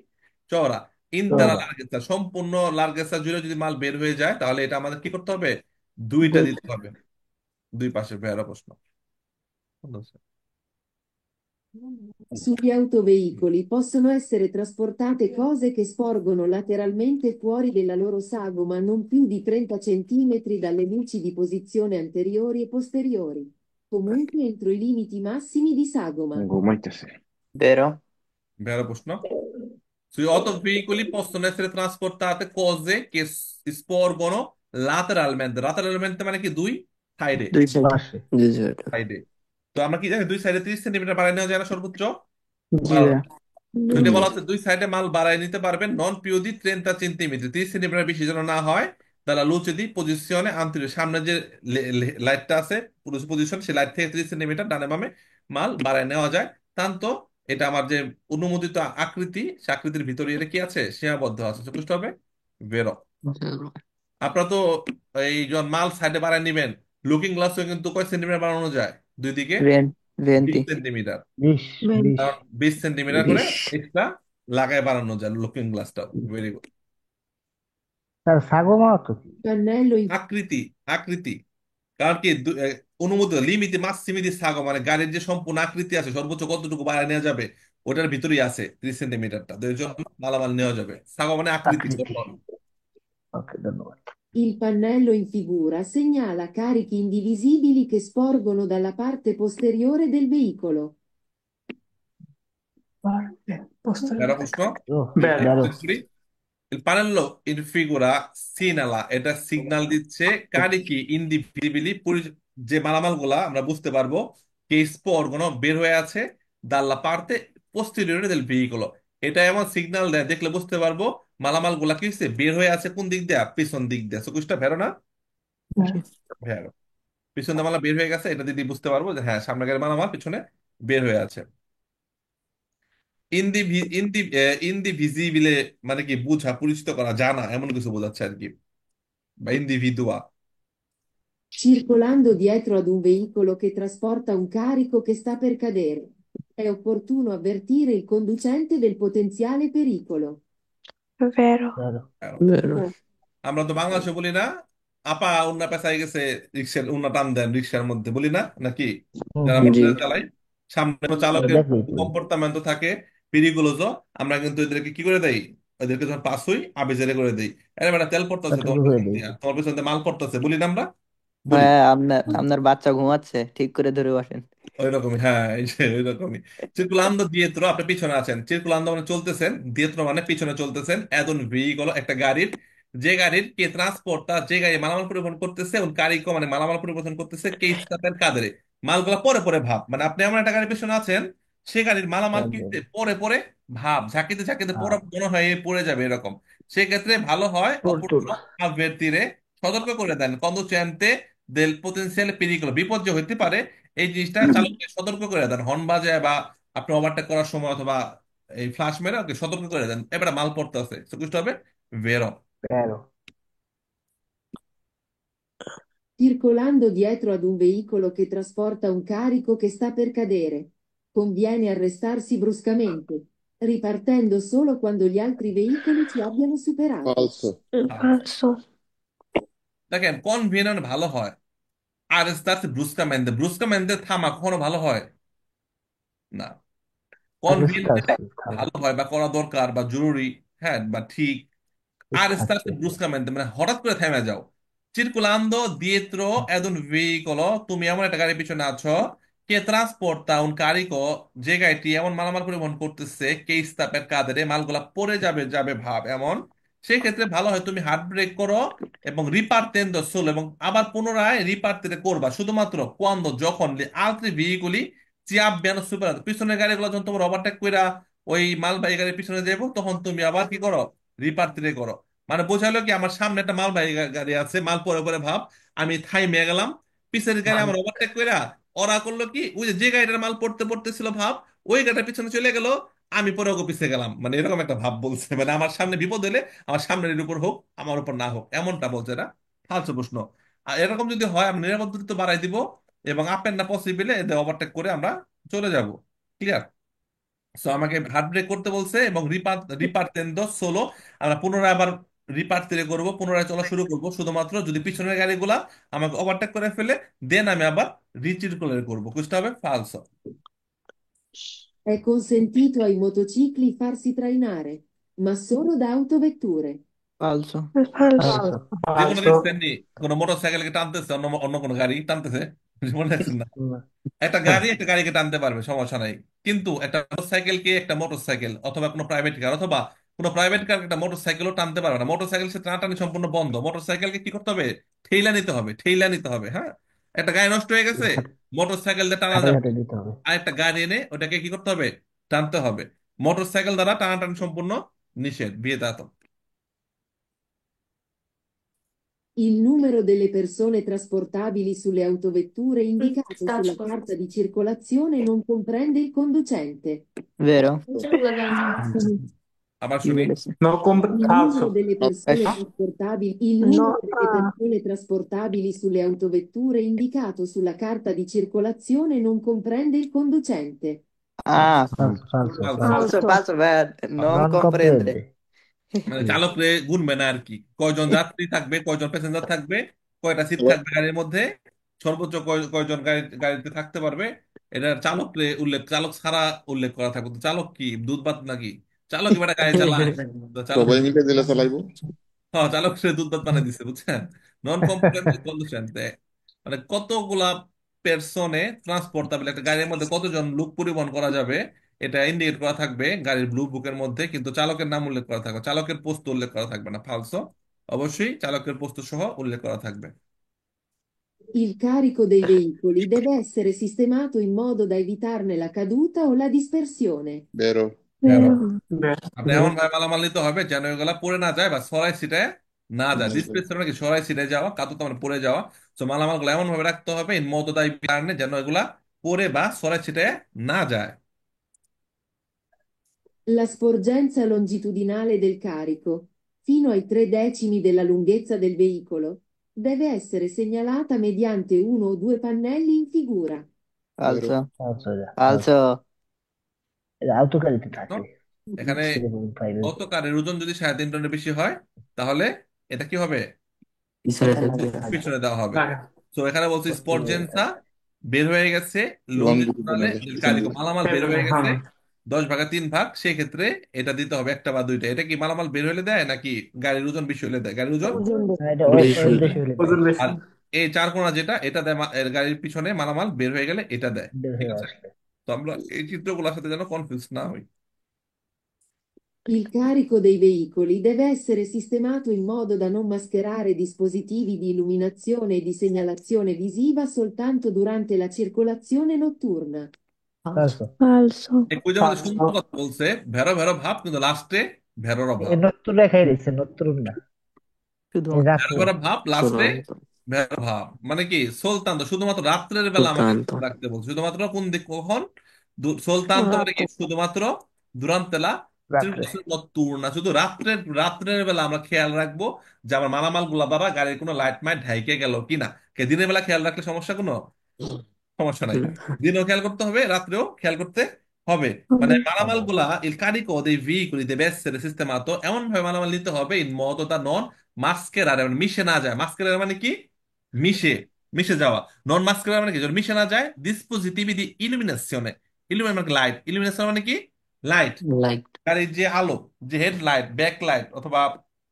চওড়া। ইন্তারা লার্গেসা, সম্পূর্ণ লার্গেসা জুড়ে যদি মাল বের হয়ে যায়, তাহলে এটা আমাদের কি করতে হবে? দুইটা দিতে হবে। দুই পাশে। ভেড়া প্রশ্ন। Sugli autoveicoli possono essere trasportate cose che sporgono lateralmente fuori della loro sagoma non più di 30 centimetri dalle luci di posizione anteriori e posteriori, comunque entro i limiti massimi di sagoma. বেরো। ভেড়া প্রশ্ন। Sui autoveicoli possono essere trasportate cose che sporgono lateralmente. Lateralmente মানে কি? দুই সাইডে। দুই সাইড। পাশে। জি জি ওটা। সাইডে। তো আমরা কি জানি দুই সাইডে 30 সেন্টিমিটার বাড়ায় নেওয়া যায় না সর্বোচ্চ? জি পারো। ভাই। যদি বলা হচ্ছে দুই সাইডে মাল বাড়ায় নিতে পারবেন নন পিউ দি 30 সেন্টিমিটার, 30 সেন্টিমিটার বেশি যেন না হয়, তাহলে লুচে দি পজিশনে আন্তরিক সামনে যে লাইটটা আছে পুরুষ পজিশন, সেই লাইট থেকে 30 সেন্টিমিটার ডানে বামে মাল বাড়ায় নেওয়া যায়। তান্ত এটা আমার যে অনুমোদিত আকৃতি, সে আকৃতির ভিতরে এটা কি আছে? সীমাবদ্ধ আছে, যথেষ্ট হবে। ভেরো। Zero. আপনারা তো এই যখন মাল সাইডে বাড়ায় নিবেন, লুকিং গ্লাসও কিন্তু কয় সেন্টিমিটার বাড়ানো যায় দুই দিকে? 20 20. সেন্টিমিটার। 20, 20। কারণ 20 সেন্টিমিটার করে 20. এক্সট্রা লাগায় বাড়ানো যায় লুকিং গ্লাসটা। Very good. স্যার সাগমা তো কি? Pannello in আকৃতি, আকৃতি, কারণ কি অনুমোদিত লিমিটে মাসিমিতি সাগো মানে গাড়ির যে সম্পূর্ণ আকৃতি আছে সর্বোচ্চ কতটুকু বাড়ায় নেওয়া যাবে ওটার ভিতরেই আছে 30 সেন্টিমিটারটা, তো এর জন্য মালামাল নেওয়া যাবে। সাগো মানে আকৃতি, আকৃতি। গঠন। ওকে, ধন্যবাদ। Il pannello in figura segnala carichi indivisibili che sporgono dalla parte posteriore del veicolo. তেরো প্রশ্ন ও, Vero. দারুণ। Il pannello in figura segnala, এটা সিগন্যাল দিচ্ছে কারিকি ইনডিভিজিবলি, যে মালামাল গুলা আমরা বুঝতে পারবো কে স্পোর গুলো বের হয়ে আছে দাল্লা পারতে পোস্টেরিয়রে del veicolo। এটা এমন সিগন্যাল দেয় দেখলে বুঝতে পারবো মালামাল গুলা কি হচ্ছে বের হয়ে আছে কোন দিক দিয়ে, পিছন দিক দিয়ে। সুকুশটা ভেরো না? ভেরো। পিছন দিয়ে মালা বের হয়ে গেছে, এটা দিদি বুঝতে পারবো যে হ্যাঁ সামনে গাড়ি মালামাল পিছনে বের হয়ে আছে। ইনদি ইনদি ইনডিভিজিবলে মানে কি বুঝা, পরিচিত করা, জানা, এমন কিছু বোঝাচ্ছে আর কি, বা ইন্ডিভিদুয়া। Circolando dietro ad un veicolo che trasporta un carico che sta per cadere. È opportuno avvertire il conducente del potenziale pericolo. Vero. দারুণ। Vero. আমরা তো বাংলাদেশে বলি না, আপা উন্না পেঁচাই গেছে, রিক্সার উন্না টান দেন রিক্সার মধ্যে, বলি না নাকি? হুম, যারা হুম, জি। মোটরসাইকেল চালায় সামনে কোনো চালকের দেখলেই তো। কম্পোর্টামেন্ট থাকে পিরিগুলোজো, আমরা কিন্তু এদেরকে কি করে দেই, ওদেরকে যখন পাস হই আবেজারে করে দেই, আরে বেটা তেল পড়তেছে কতটুকু তোমার হয়ে পিছন দেই। দিয়া, তোমার পিছন দিয়ে মাল পড়তেছে, বলি না আমরা? বলি। হ্যাঁ, আপনার বাচ্চা ঘুমাচ্ছে, ঠিক করে ধরে বসেন। ওইরকমই, হ্যাঁ, এই যে ওইরকমই। চিরকুলান্দো দিয়েত্র, আপনি পিছনে আছেন, চিরকুলান্দো মানে চলতেছেন, দিয়েত্র মানে পিছনে চলতেছেন, এদন ভেহিকল একটা গাড়ির, যে গাড়ির কে ট্রান্সপোর্টটা, যে গাড়ি মালামাল পরিবহন করতেছে ওই গাড়িকে মানে মালামাল পরিবহন করতেছে কে স্টাপের কাদের মালগুলা পরে পরে ভাব, মানে আপনি এমন একটা গাড়ির পিছনে আছেন সে গাড়ির মালামাল একদম। কিনতে পরে পরে ভাব, ঝাঁকিতে ঝাঁকিতে পরে হ্যাঁ, মনে হয় এ পড়ে যাবে এরকম। সেক্ষেত্রে ভালো হয় টুলটুল। অপরপক্ষ avvertire, সতর্ক করে দেন কন্ডুচেন্তে del potenziale pericolo, বিপদ যে হইতে পারে এই জিনিসটা চালককে সতর্ক করে দেন, হর্ন বাজায় বা আপনি ওভারটেক করার সময় অথবা এই ফ্লাশ মেরে ওকে সতর্ক করে দেন এবারে মাল পড়তে আছে, বুঝতে হবে ভেরো। তেরো। Circolando dietro ad un veicolo che trasporta un carico che sta per cadere. Conviene arrestarsi bruscamente, ripartendo solo quando gli altri veicoli ci abbiano superato. falso, Falso. দেখেন কনভিনিয়েন্ট ভালো হয়, আর তার ব্রুস্কামেন্দে, ব্রুস্কামেন্দে থামা কখনো ভালো হয় না। কনভিনিয়েন্ট আরেস্তার্সি ভালো। ভালো হয় বা করা দরকার বা জরুরি, হ্যাঁ বা ঠিক। আর আচ্ছা, স্টার্ট ব্রুস্কামেন্ট মানে হঠাৎ করে থেমে যাও। চিরকুলান্দো দিয়েত্রো এদ un veicolo, তুমি এমন একটা গাড়ির পিছনে আছো কে ট্রান্সপোর্টটা un carico, যে গাড়িটি এমন মালামাল পরিবহন করতেছে কে স্টাপের কাদের মালগুলা পড়ে যাবে যাবে ভাব এমন, সেই ক্ষেত্রে ভালো হয় তুমি হার্ড ব্রেক করো এবং রিপার্তেন্দো সোল, এবং আবার পুনরায় রিপার্তেরে করবা শুধুমাত্র কোয়ান্দো যখন আলত্রি ভেহিকুলি চিয়াব্বিয়ানো সুপার, পিছনের গাড়িগুলো যখন তোমার ওভারটেক কইরা ওই মালবাহী গাড়ির পিছনে যাবো তখন তুমি আবার কি করো, রিপার্তেরে করো। মানে বোঝালো কি আমার সামনে একটা মালবাহী গাড়ি আছে, মাল পরে পরে ভাব, আমি থাইমে গেলাম, পিছের গাড়ি আমার ওভারটেক কইরা ওরা করলো কি ওই যে যে গাড়িটার মাল পড়তে পড়তেছিল ভাব ওই গাড়িটার পিছনে চলে গেল, আমি পরে ওকে পিছে গেলাম, মানে এরকম একটা ভাব বলছে, মানে আমার সামনে বিপদ হলে আমার সামনের উপর হোক আমার উপর না হোক এমনটা বলছে। এটা ফালতু প্রশ্ন। আর এরকম যদি হয় আমি নিরাপদ দূরত্ব বাড়াই দিব এবং আপের না পসিবলে এদের ওভারটেক করে আমরা চলে যাব। ক্লিয়ার? সো আমাকে হার্ড ব্রেক করতে বলছে এবং রিপার্তেন্দো সোলো, আমরা পুনরায় আবার রিপার্তেরে করব, পুনরায় চলা শুরু করব শুধুমাত্র যদি পিছনের গাড়িগুলা আমাকে ওভারটেক করে ফেলে, দেন আমি আবার রিচিরকুলার করবো, বুঝতে হবে ফালসো। È consentito ai motocicli farsi trainare, ma solo da autovetture. ফালসো। Falso. যে কোনো দেখছেন নি কোনো মোটর সাইকেলকে টানতেছে অন্য অন্য কোনো গাড়ি টানতেছে, মনে দেখছেন না? একটা গাড়ি একটা গাড়িকে টানতে পারবে সমস্যা নাই, কিন্তু একটা মোটরসাইকেলকে একটা মোটরসাইকেল অথবা কোনো প্রাইভেট কার অথবা কোনো প্রাইভেট কার একটা মোটরসাইকেলও টানতে পারবে না, মোটরসাইকেল সে টানাটানি সম্পূর্ণ বন্ধ, মোটরসাইকেলকে কি করতে হবে, ঠেইলা নিতে হবে, ঠেইলা নিতে হবে। হ্যাঁ, একটা গাড়ি নষ্ট হয়ে গেছে মোটরসাইকেল দিয়ে টানা ঘাটে যাবে ঘাটে না। দিতে হবে। আর একটা গাড়ি এনে ওটাকে কি করতে হবে, টানতে হবে। মোটরসাইকেল দ্বারা টানাটানি সম্পূর্ণ নিষেধ, vietato। Il numero delle persone trasportabili sulle autovetture indicato sulla carta di circolazione non comprende il conducente. Vero. হুম, আবার কি শুনি। বলেছে? Il numero delle persone আচ্ছা, trasportabili, il No, numero delle persone trasportabili sulle autovetture indicato sulla carta di circolazione non comprende il conducente. ah, falso, falso, Falso. falso. falso, falso, non Non comprendere. comprende. মানে Sì. চালক রে গুনবে না আর কি, কয়জন যাত্রী থাকবে, কয়জন প্যাসেঞ্জার থাকবে, কয়টা সিট থাকবে গাড়ির মধ্যে, সর্বোচ্চ কয়জন গাড়িতে থাকতে পারবে, এটা চালক রে উল্লেখ, চালক ছাড়া উল্লেখ করা থাকবে। তো চালক কি দুধ ভাত নাকি? চালক এবার গাড়ি চালায়, তো চালক, সবাই মিলে দিলে চালাইবো। হ্যাঁ চালক সে দুধ ভাত বানিয়ে দিচ্ছে, বুঝছেন? নন কমপ্লেন্ট কন্ডিশন, মানে কতগুলা পেরসনে ট্রান্সপোর্টাবল, একটা গাড়ির মধ্যে কতজন লোক পরিবহন করা যাবে এটা ইন্ডিকেট করা থাকবে গাড়ির ব্লু বুকের মধ্যে, কিন্তু চালকের নাম উল্লেখ করা থাকবে, চালকের পোস্ত উল্লেখ করা থাকবে না। ফালসো, অবশ্যই চালকের পোস্ত সহ উল্লেখ করা থাকবে। Il carico dei veicoli deve essere sistemato in modo da evitarne la caduta o la dispersione. বেরো। কেন? Vero. আপনি এমন ভাবে মালামাল নিতে হবে যেন এগুলা পড়ে না যায় বা সরাই ছিটে না যায়। ডিসপ্লেস মানে কি, সরাই ছিটে যাওয়া, কাদো তো মানে পড়ে যাওয়া। তো মালামাল গুলো এমন ভাবে রাখতে হবে ইন মতো দায়ী কারণে যেন এগুলা পড়ে বা সরাই ছিটে না যায়। La sporgenza longitudinale del carico, fino ai 3 decimi della lunghezza del veicolo, deve essere segnalata mediante uno o due pannelli in figura. বেরো। falso, Falso, falso. falso, এটা autocad-এ তো থাকে। এখানে 3.5 অত কারের ওজন যদি 3.5 টনের বেশি হয় তাহলে এটা কি হবে? পিছনে থাকবে। পিছনে দেওয়া হবে। তো এখানে বলছি স্পর্জেন্সা বের হয়ে গেছে, লংজিটুডালে লংজিটিউডনালে কারিগো মালামাল বের হয়ে গেছে 10 ভাগের 3 ভাগ, সেক্ষেত্রে এটা দিতে হবে একটা বা দুইটা। এটা কি মালামাল বের হলে দেয় নাকি গাড়ির ওজন বেশি হলে দেয়? গাড়ির ওজন। এটা বেশি। বেশি হলে দেয়। আর এই 4 কোণা যেটা এটা দেয় এর গাড়ির পিছনে মালামাল বের হয়ে গেলে এটা দেয়। বের ঠিক হয়ে আছে? আসলে। তো আমরা এই চিত্রগুলোর সাথে যেন কনফিউজ না হই। Il carico dei veicoli deve essere sistemato in modo da non mascherare dispositivi di illuminazione e di segnalazione visiva soltanto durante la circolazione notturna. Falso. Falso. এই কুইজের মধ্যে সুন্দর কথা বলছে, ভেরো ভেরো ভাব, কিন্তু লাস্টে ভেরোর এই অভাব। নতুন রেখাই দিচ্ছে, নতুন না। শুধু এই ভেরো রাখো। ভেরো ভাব লাস্টে চূড়ান্ত। ভেরো ভাব, মানে কি সুলতান্ত শুধুমাত্র রাত্রের বেলা আমাকে চূড়ান্ত। রাখতে বলছে। শুধুমাত্র কোন দিক কখন? সুলতান্ত মানে কি শুধুমাত্র দুরান্তেলা রাত্রে। নতুন, শুধু রাত্রের বেলা আমরা খেয়াল রাখবো যে আমার মালামাল গুলা দ্বারা গাড়ির কোনো লাইট মাইট ঢাইকে গেল কিনা। দিনের বেলা খেয়াল রাখলে সমস্যা কোনো সমস্যা নাই, দিনেও খেয়াল করতে হবে, রাত্রেও খেয়াল করতে হবে। মানে মালামাল গুলা il carico dei veicoli deve essere sistemato এমন ভাবে মালামাল নিতে হবে in modo da non mascherare, মানে মিশে না যায়। মাস্কেরার মানে কি? মিশে, মিশে যাওয়া। নন মাস্কেরার মানে কি? যেন মিশে না যায়। dispositivi di illuminazione, illuminate মানে লাইট, illumination মানে কি? লাইট। লাইট। গাড়ির যে আলো, যে হেডলাইট, ব্যাক লাইট অথবা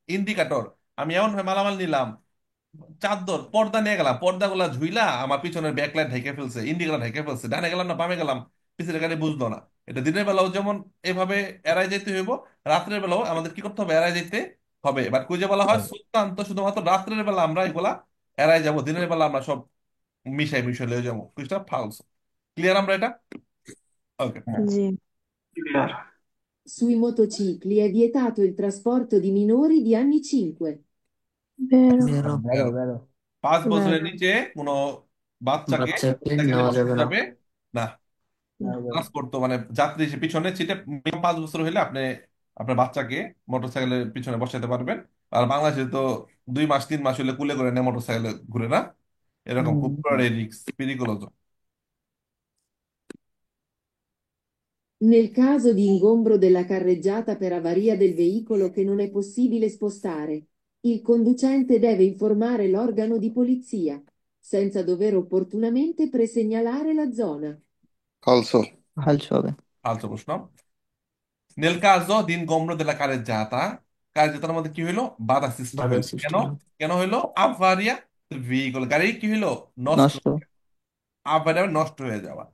ইন্ডিকেটর, আমি এমন ভাবে মালামাল নিলাম, চাদর পর্দা নিয়ে গেলাম, পর্দাগুলা ঝুইলা আমার পিছনের ব্যাকলাইট ঢেকে ফেলছে, ইন্ডিকেটর ঢেকে ফেলছে, ডানে গেলাম না বামে গেলাম পিছনের গাড়ি বুঝলো না। এটা দিনের বেলাও যেমন এভাবে এড়াই যেতে হইব, রাত্রের বেলাও আমাদের কি করতে হবে? এড়াই যেতে হবে। বাট কুইজে বলা হয় সুলতান তো শুধুমাত্র রাত্রের বেলা আমরা এগুলা এড়াই যাব, দিনের বেলা আমরা সব মিশাই মিশাই লয়ে যাবো। কুইজটা ফালস। ক্লিয়ার আমরা এটা? ওকে। Sì. Sui motocicli è vietato il trasporto di minori di anni 5. Vero. বেরো। বেরো বেরো। 5 বছরের Vero. নিচে কোনো বাচ্চাকে বাচ্চাকে মোটরসাইকেলে নেওয়া বসানো যাবে না। যাবে না। ট্রান্সপোর্ট তো মানে যাত্রী হিসেবে পিছনে সিটে মিনিমাম 5 বছর হলে আপনি আপনার বাচ্চাকে মোটরসাইকেলের পিছনে বসাতে পারবেন। আর বাংলাদেশে তো 2 মাস 3 মাস হলে কুলে করে নেয় মোটরসাইকেলে ঘুরে না, এরকম খুব risk পিরিকুলোজ। Nel caso di ingombro della carreggiata per avaria del veicolo che non è possibile spostare, il conducente deve informare l'organo di polizia, senza dover opportunamente presegnalare la zona. ফালসো। falso হবে। ফালতু প্রশ্ন। নেল কাজো দিন গম্র দেলা কারেজ্জাতা, কারেজ্জাতার মধ্যে কি হইলো? বাধা সৃষ্টি বাধার হইলো। সৃষ্টি কেন? হলো। কেন হইলো? আভারিয়া ভেহিকল, গাড়ি কি হইলো? নষ্ট। নষ্ট। আভারিয়া নষ্ট হয়ে যাওয়া।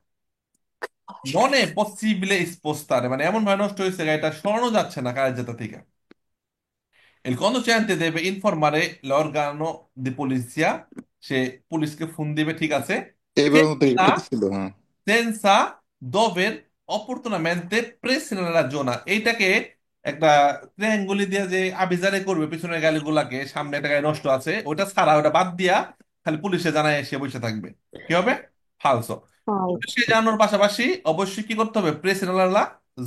নন এ পসিবলে স্পোস্তারে, মানে এমন ভাবে নষ্ট হয়েছে গাড়িটা সরানো যাচ্ছে না কারেজ্জাতা থেকে। Il conducente deve informare l'organo di polizia, সে পুলিশকে ফোন দিবে, ঠিক আছে, এইবার মতো senza, এটা ছিল, হ্যাঁ। senza dover opportunamente pressione la zona। এইটাকে একটা ট্রায়াঙ্গুলি দিয়ে যে আবিজারে করবে পিছনের গাড়িগুলাকে, সামনে একটা গাড়ি নষ্ট আছে ওটা ছাড়া, ওটা বাদ দিয়া খালি পুলিশে জানায় এসে বসে থাকবে, কি হবে? ফালসো। Falso. পুলিশে জানানোর পাশাপাশি অবশ্যই কি করতে হবে? প্রেসিডেন্ট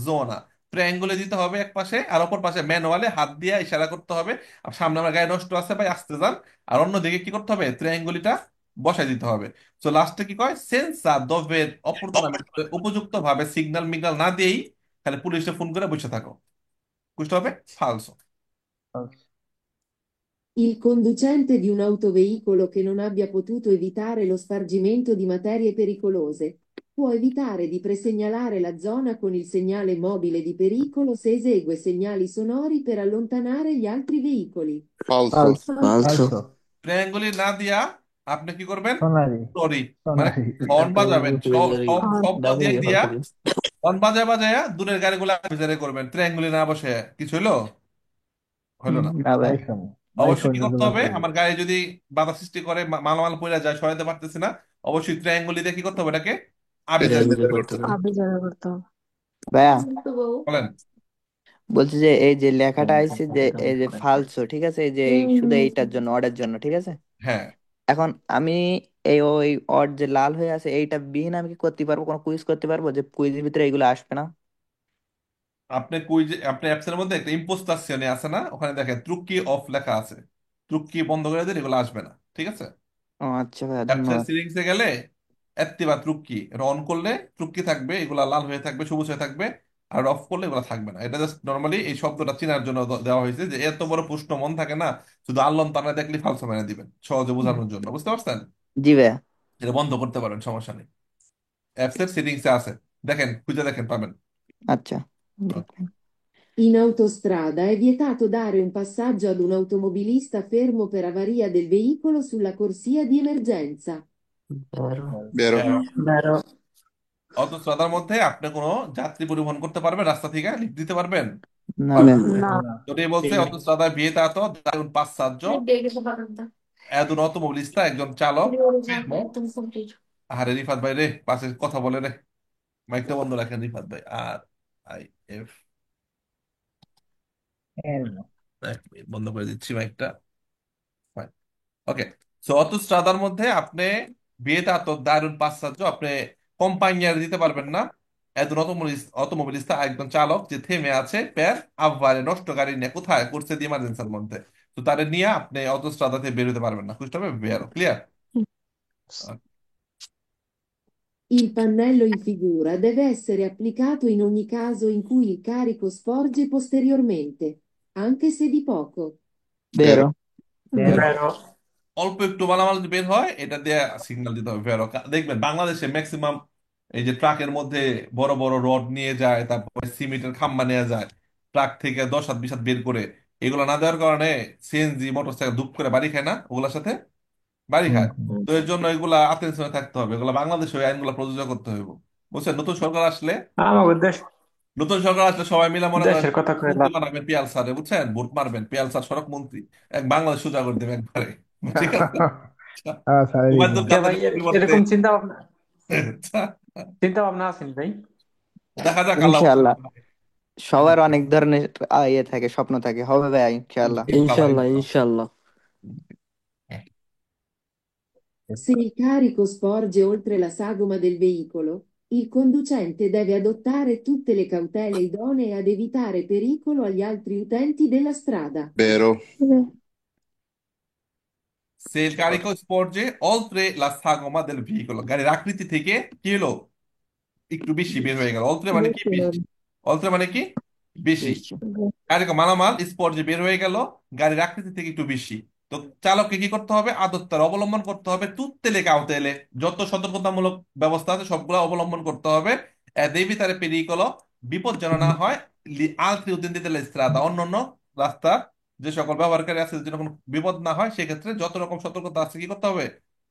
জোনা, ট্রায়াঙ্গলে দিতে হবে এক পাশে, আর অপর পাশে ম্যানুয়ালে হাত দিয়ে ইশারা করতে হবে, আর সামনে আমার গায়ে নষ্ট আছে ভাই আসতে যান। আর অন্যদিকে কি করতে হবে, ট্রায়াঙ্গলিটা বসাই দিতে হবে। তো লাস্টে কি কয়, সেন্সা দোভের অপরচুনamente উপযুক্ত ভাবে সিগন্যাল মিগনাল না দিয়েই খালি পুলিশে ফোন করে বসে থাকো। বুঝতে হবে ফালসো। Il conducente di un autoveicolo che non abbia potuto evitare lo spargimento di materie pericolose può evitare di presegnalare la zona con il segnale mobile di pericolo se esegue segnali sonori per allontanare gli altri veicoli. ফালসো। falso, falso, ফালসো। ট্রায়াঙ্গলি না দিয়া আপনি কি করবেন, সোনালি। সরি, মানে সোনালি। হর্ন বাজাবেন, Very শব্দ দিয়ে double দিয়া difference. হর্ন বাজায় বাজায়া দূরের গাড়িগুলো বিচারে করবেন, ট্রায়াঙ্গলি না বসে। কিছু হইলো? হইলো না। না ভাই। আইসন। অবশ্যই আইসন কি করতে এগুলো হবে, করবো। আমার গায়ে যদি বাধা সৃষ্টি করে, মালামাল পড়ে যায়, সরাতে পারতেছি না, অবশ্যই ট্রায়াঙ্গলি দিয়ে কি করতে হবে, এটাকে আবিজার Triangle করতে করতে হবে। হবে। আবেদন করতে হবে। ভাইয়া বলেন। বলছি যে এই যে লেখাটা আইছে যে এই যে ফালসো, ঠিক আছে, এই যে শুধু এইটার জন্য, অর্ডের জন্য, ঠিক আছে। হ্যাঁ, এখন আমি এই ওই অড যে লাল হয়ে আছে এইটা বিহীন আমি কি করতে পারবো, কোনো কুইজ করতে পারবো যে কুইজের ভিতরে এগুলো আসবে না? আপনি কুইজ, আপনি অ্যাপস এর মধ্যে একটা ইম্পোস্টার শ্রেণী আছে না, ওখানে দেখেন ট্রুকি অফ লেখা আছে, ট্রুকি বন্ধ করে দিলে এগুলো আসবে না, ঠিক আছে। ও আচ্ছা ভাইয়া, অ্যাপস এর ধন্যবাদ। সেটিংস এ গেলে এত্তি বা ট্রুকি এটা অন করলে ট্রুকি থাকবে, এগুলা লাল হয়ে থাকবে, সবুজ হয়ে থাকবে। আর অফ করলে এগুলো থাকবে না। এটা জাস্ট নর্মালি এই শব্দটা চেনার জন্য দেওয়া হয়েছে, যে এত বড় প্রশ্ন মন থাকে না, শুধু আল্লাহ তাআলা দেখলে ফালসা মেনে দিবেন, সহজে বোঝানোর জন্য। বুঝতে পারছেন? জি ভাইয়া। এটা বন্ধ করতে পারেন, সমস্যা নেই। অ্যাপস এর সেটিংস এ আছে, দেখেন, খুঁজে দেখেন, পাবেন। আচ্ছা দেখবেন। In autostrada è vietato dare un passaggio ad un automobilista fermo per avaria del veicolo sulla corsia di emergenza. Vero, বেরো। হ্যাঁ, ধরো। অথচ তার মধ্যে আপনি কোনো যাত্রী পরিবহন করতে পারবেন, রাস্তা থেকে লিফট দিতে পারবেন? না পারবেন ভাইয়া। না। না। না। তো এটাই বলছে, autostrada è vietato dare un passaggio ad un automobilista, একজন চালক fermo। আরে রিফাত ভাই রে, পাশে কথা বলে রে, মাইকটা বন্ধ রাখেন রিফাত ভাই। আর আই এফ, এরম। এক মিনিট বন্ধ করে দিচ্ছি মাইকটা। ওকে। সো অটোস্ট্রাদার মধ্যে আপনি vietato dare un passaggio, আপনি কোম্পানিয়ার দিতে পারবেন না, একজন অটোমোবিলিস্তা একজন চালক যে থেমে আছে পের আভ্বারে নষ্ট গাড়ি নিয়ে কোথায় করছে দি ইমার্জেন্সির মধ্যে, তো তারে নিয়ে আপনি অটোস্ট্রাদাতে বেরোতে পারবেন না, বুঝতে হবে বেরো, clear? Il pannello in figura deve essere applicato in ogni caso in cui il carico sporge posteriormente, anche se di poco. বেরো। বেরো। বেরো। অল্প একটু মালামাল যদি বের হয় এটা দিয়ে সিগন্যাল দিতে হবে বেরো। দেখবেন বাংলাদেশে ম্যাক্সিমাম এই যে ট্রাকের মধ্যে বড় বড় রড নিয়ে যায়, তারপরে সিমেন্টের খাম্বা নিয়ে যায়, ট্রাক থেকে 10 হাত 20 হাত বের করে, এগুলো না দেওয়ার কারণে সিএনজি মোটরসাইকেল ধুপ করে বাড়ি খায় না, ওগুলোর সাথে বাড়ি হুম, খায়। হুম। তো এর জন্য এগুলা আতেনশনে থাকতে হবে, এগুলো বাংলাদেশে ওই আইনগুলো প্রযোজ্য করতে হবে। বুঝছেন? নতুন সরকার আসলে, আমাদের দেশ নতুন সরকার আসলে সবাই মিলে মনে করেন দেশের কথা কয়ে মন্ত্রী লাভ বানাবেন পিয়াল স্যারে, বুঝছেন? ভোট মারবেন, পিয়াল স্যার সড়ক মন্ত্রী, এক বাংলাদেশ সোজা করে দেবে একবারে। ঠিক আছে? স্যারের ওবায়দুল কে কাদের ভাই, পরিবর্তে এরকম চিন্তা ভাবনা আছেন ভাই? দেখা যাক আল্লাহ ইনশাআল্লাহ। সবার অনেক ধরনের ইয়ে থাকে, স্বপ্ন থাকে, হবে ভাই ইনশাআল্লাহ। inshallah, inshallah. Se il carico sporge oltre la sagoma del veicolo, il conducente deve adottare tutte le cautele idonee ad evitare pericolo agli altri utenti della strada. বেরো। Se il carico sporge oltre la sagoma del veicolo, গাড়ির আকৃতি থেকে কি হলো, একটু বেশি বের হয়ে গেল। oltre মানে কি, বেশি। oltre মানে কি, বেশি। Pesce. গাড়ির মালামাল স্পর্জে বের হয়ে গেল, গাড়ির আকৃতি থেকে একটু বেশি। তো চালককে কি করতে হবে, আদত্তার অবলম্বন করতে হবে, তুত্তে লেখা কাউতেলে, যত সতর্কতামূলক ব্যবস্থা আছে সবগুলো অবলম্বন করতে হবে। দেবী তার পেরিকল, বিপদ যেন না হয়, আলত্রি উদ্দিন স্ত্রাদা, অন্যান্য রাস্তার যে সকল ব্যবহারকারী আছে যেন কোনো বিপদ না হয়, সেক্ষেত্রে যত রকম সতর্কতা আছে কি করতে হবে,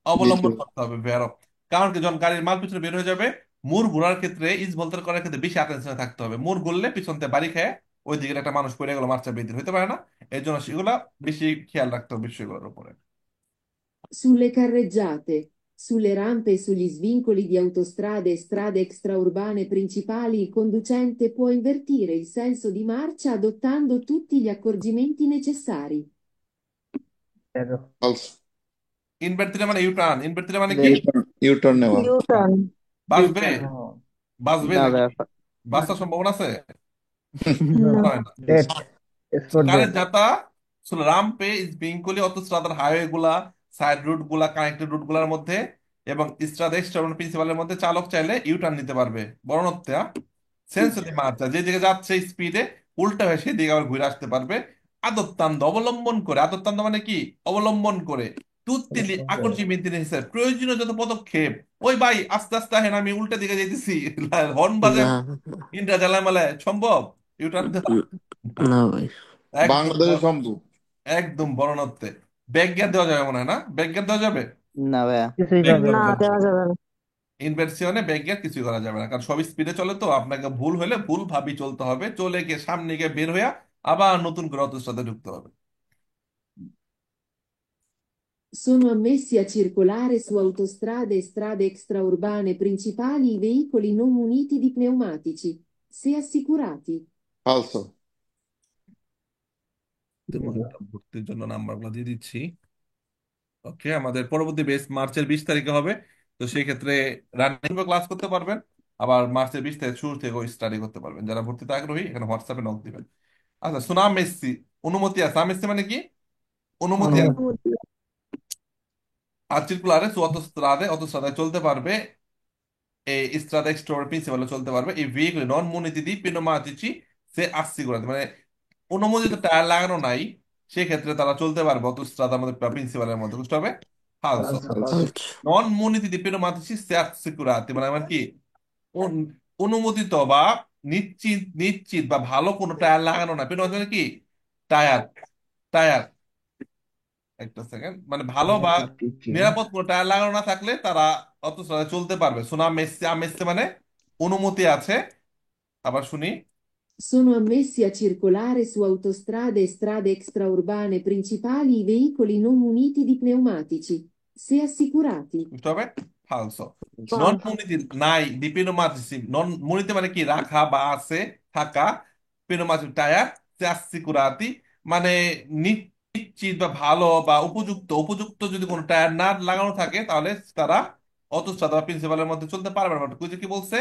অবলম্বন করতে হবে বেরো। কারণ কি, যখন গাড়ির মাল পিছনে বের হয়ে যাবে, মুর ঘোরার ক্ষেত্রে ইজ ভলতার করার ক্ষেত্রে বেশি অ্যাটেনশনে থাকতে হবে। মুর ঘুরলে পিছনতে বাড়ি খায়, ওই দিকে একটা মানুষ পড়ে গেল, মার্চা বেদিন হইতে পারে না, এই জন্য সেগুলা বেশি খেয়াল রাখতে হবে বিষয়গুলোর উপরে। Sulle carreggiate, sulle rampe e sugli svincoli di autostrade e strade extraurbane principali il conducente può invertire il senso di marcia adottando tutti gli accorgimenti necessari. বেরো। ফালসো। ইনভার্টারে মানে ইউটার্ন, ইনভার্টারে মানে কি, ইউটার্ন নেওয়া। নিউটন। বাসবে, ও, বাসবে না নাকি, ভাইয়া। বাসার সম্ভাবনা আছে? No. হয় না। Date, spot date. কারেন্ট যাতা sul rampe svincoli autostradal highway গুলা, সাইড রুট গুলা, কানেক্টেড রুট গুলার মধ্যে এবং স্ট্রাদা এক্সটার্নাল প্রিন্সিপালের মধ্যে চালক চাইলে ইউটার্ন নিতে পারবে। বর্ণনাতে সেন্সো দি মার্চা, যে দিকে যাচ্ছে স্পিডে উল্টা হয়ে সেই দিকে আবার ঘুরে আসতে পারবে। আদত্তান্ত অবলম্বন করে, আদত্তান্ত মানে কি, অবলম্বন করে। তুত্তিলি আকর্ষি হিসেবে প্রয়োজনীয় যত পদক্ষেপ। ওই ভাই আস্তে আস্তে হেন, আমি উল্টা দিকে যেতেছি, হর্ন বাজে, না ইন্দ্রা জ্বালায় মালায় সম্ভব ইউটার্ন দেওয়া? না ভাই। একদম বাংলাদেশে সম্ভব। একদম বড়নত্বে। ব্যাক গিয়ার দেওয়া যাবে মনে হয় না? ব্যাক গিয়ার দেওয়া যাবে? না ভাইয়া। কিছুই ব্যাক করা না, যাবে না। দেওয়া যাবে না। ইনভার্সিওনে ব্যাক গিয়ার কিছুই করা যাবে না, কারণ সব স্পিডে চলে, তো আপনাকে ভুল হলে ভুল ভাবি চলতে হবে, চলে গিয়ে সামনে গিয়ে বের হইয়া আবার নতুন করে অটোস্ট্রাডে ঢুকতে হবে। Sono ammessi a circolare su autostrade e strade extraurbane principali i veicoli non muniti di pneumatici, se assicurati. ফালসো। তোমার ভর্তির জন্য নাম্বারগুলো দিয়ে দিচ্ছি। ওকে, আমাদের পরবর্তী বেস মার্চের 20 তারিখে হবে। তো সেই ক্ষেত্রে রানিং ক্লাস করতে পারবেন, আবার মার্চের 20 তারিখ শুরু থেকে স্টাডি করতে পারবেন। যারা ভর্তিতে আগ্রহী এখানে হোয়াটসঅ্যাপে নক দিবেন। আচ্ছা, সুনাম মেসি অনুমতি আছে। মেসি মানে কি? অনুমতি আছে। অনুমতি। অনুমতি। আর circolare su autostrade, autostrade চলতে পারবে, e strade extraeuropee চলতে পারবে এই veicoli non muniti di pneumatici se assicurati, মানে অনুমোদিত টায়ার লাগানো নাই, সেক্ষেত্রে তারা চলতে পারবে অটোস্ট্রাদা আমাদের প্রিন্সিপালের মধ্যে। বুঝতে হবে? ফালসো। ফালসো। ফালসো। আচ্ছা। নন মুনিতি দি pneumatici se assicurati মানে আমার কি, অনুমোদিত বা নিশ্চিত নিশ্চিত বা ভালো কোনো টায়ার লাগানো না। pneumatic মানে কি, টায়ার, টায়ার, একটা সেকেন্ড, মানে ভালো বা নিরাপদ কোনো টায়ার লাগানো না থাকলে তারা অত চলতে পারবে। সোনা মেসি, আমেসি মানে অনুমতি আছে। আবার শুনি। Sono ammessi a circolare su autostrade e strade extraurbane principali i veicoli non muniti di pneumatici, se assicurati. বুঝতে হবে? ফালসো। নন Falso. মুনিতি নাই, ডিপিনোমাটিসি নন মুনিতে মানে কি, রাখা বা আছে, থাকা। পিনোমাটি টায়ার, সিকুরাতি মানে নিশ্চিত বা ভালো বা উপযুক্ত, উপযুক্ত যদি কোনো টায়ার না লাগানো থাকে তাহলে তারা অটোস্ট্রাদা বা প্রিন্সিপালের মধ্যে চলতে পারবে না। কুইজে কি বলছে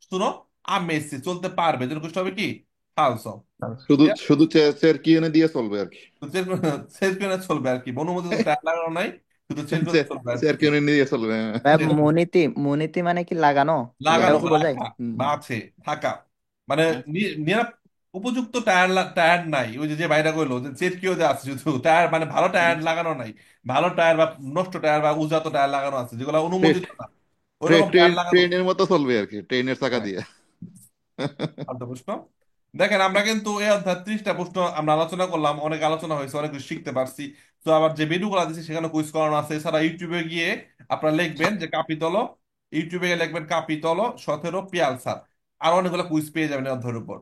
শুনো, আমেসি চলতে পারবে, যেন কুইজটা হবে কি, ফালসো। ফালসো। শুধু শুধু চেরকিউনে দিয়ে চলবে আর কি। তো সেলফি চলবে আর কি, অনুমোদিত টায়ার লাগানো নাই, শুধু সেলফি চলবে আর কি। চেরকিউনে দিয়ে চলবে। ভাইয়া মুনিতি, মুনিতি মানে কি লাগানো? এটাও লাগানো, কি লাগানো। বোঝায়? রাখা হুম। বা আছে, থাকা, মানে আচ্ছা। উপযুক্ত টায়ার, টায়ার নাই। ওই যে যে ভাইরা কইলো যে চেটকিও যে আছে, শুধু টায়ার মানে ভালো টায়ার লাগানো নাই, ভালো টায়ার বা নষ্ট টায়ার বা উজাত টায়ার লাগানো আছে, যেগুলো অনুমোদিত না, ওইরকম টায়ার লাগানো। ট্রেনের মতো চলবে আর কি, ট্রেনের চাকা হ্যাঁ। দিয়ে। ফালতু প্রশ্ন। দেখেন, আমরা কিন্তু এই অধ্যায় 30টা প্রশ্ন আমরা আলোচনা করলাম, অনেক আলোচনা হয়েছে, অনেক কিছু শিখতে পারছি। তো আবার যে ভিডিওগুলো দিচ্ছি সেখানে কুইজ করানো আছে। এছাড়া ইউটিউবে গিয়ে আপনারা লিখবেন যে কাপিতল, ইউটিউবে গিয়ে লিখবেন কাপিতল 17 পিয়ালসার, আর অনেকগুলো কুইজ পেয়ে যাবেন এই অধ্যায়ের উপর।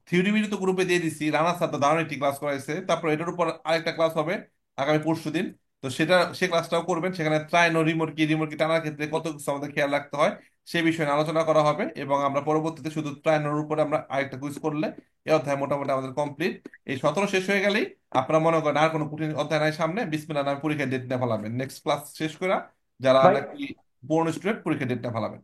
থিওরি ভিডিও তো গ্রুপে দিয়ে দিছি, রানা স্যার তো দারুণ একটি ক্লাস করাইছে। তারপর এটার উপর আরেকটা ক্লাস হবে আগামী পরশুদিন। তো সেটা, সে ক্লাসটাও করবেন, সেখানে ট্রাইনো রিমোট কি, রিমোট কি টানার ক্ষেত্রে কত কিছু আমাদের খেয়াল রাখতে হয় সে বিষয়ে নিয়ে আলোচনা করা হবে। এবং আমরা পরবর্তীতে শুধু ট্রাইনোর উপরে আমরা আরেকটা কুইজ করলে এই অধ্যায় মোটামুটি আমাদের কমপ্লিট। এই 17 শেষ হয়ে গেলেই আপনারা মনে করেন আর কোনো কঠিন অধ্যায় নাই সামনে, বিসমিল্লাহ নামে পরীক্ষার ডেট নিয়ে ফেলাবেন, নেক্সট ক্লাস শেষ করে যারা ভাই নাকি পুরনো স্টুডেন্ট পরীক্ষার ডেট নিয়ে ফেলাবেন।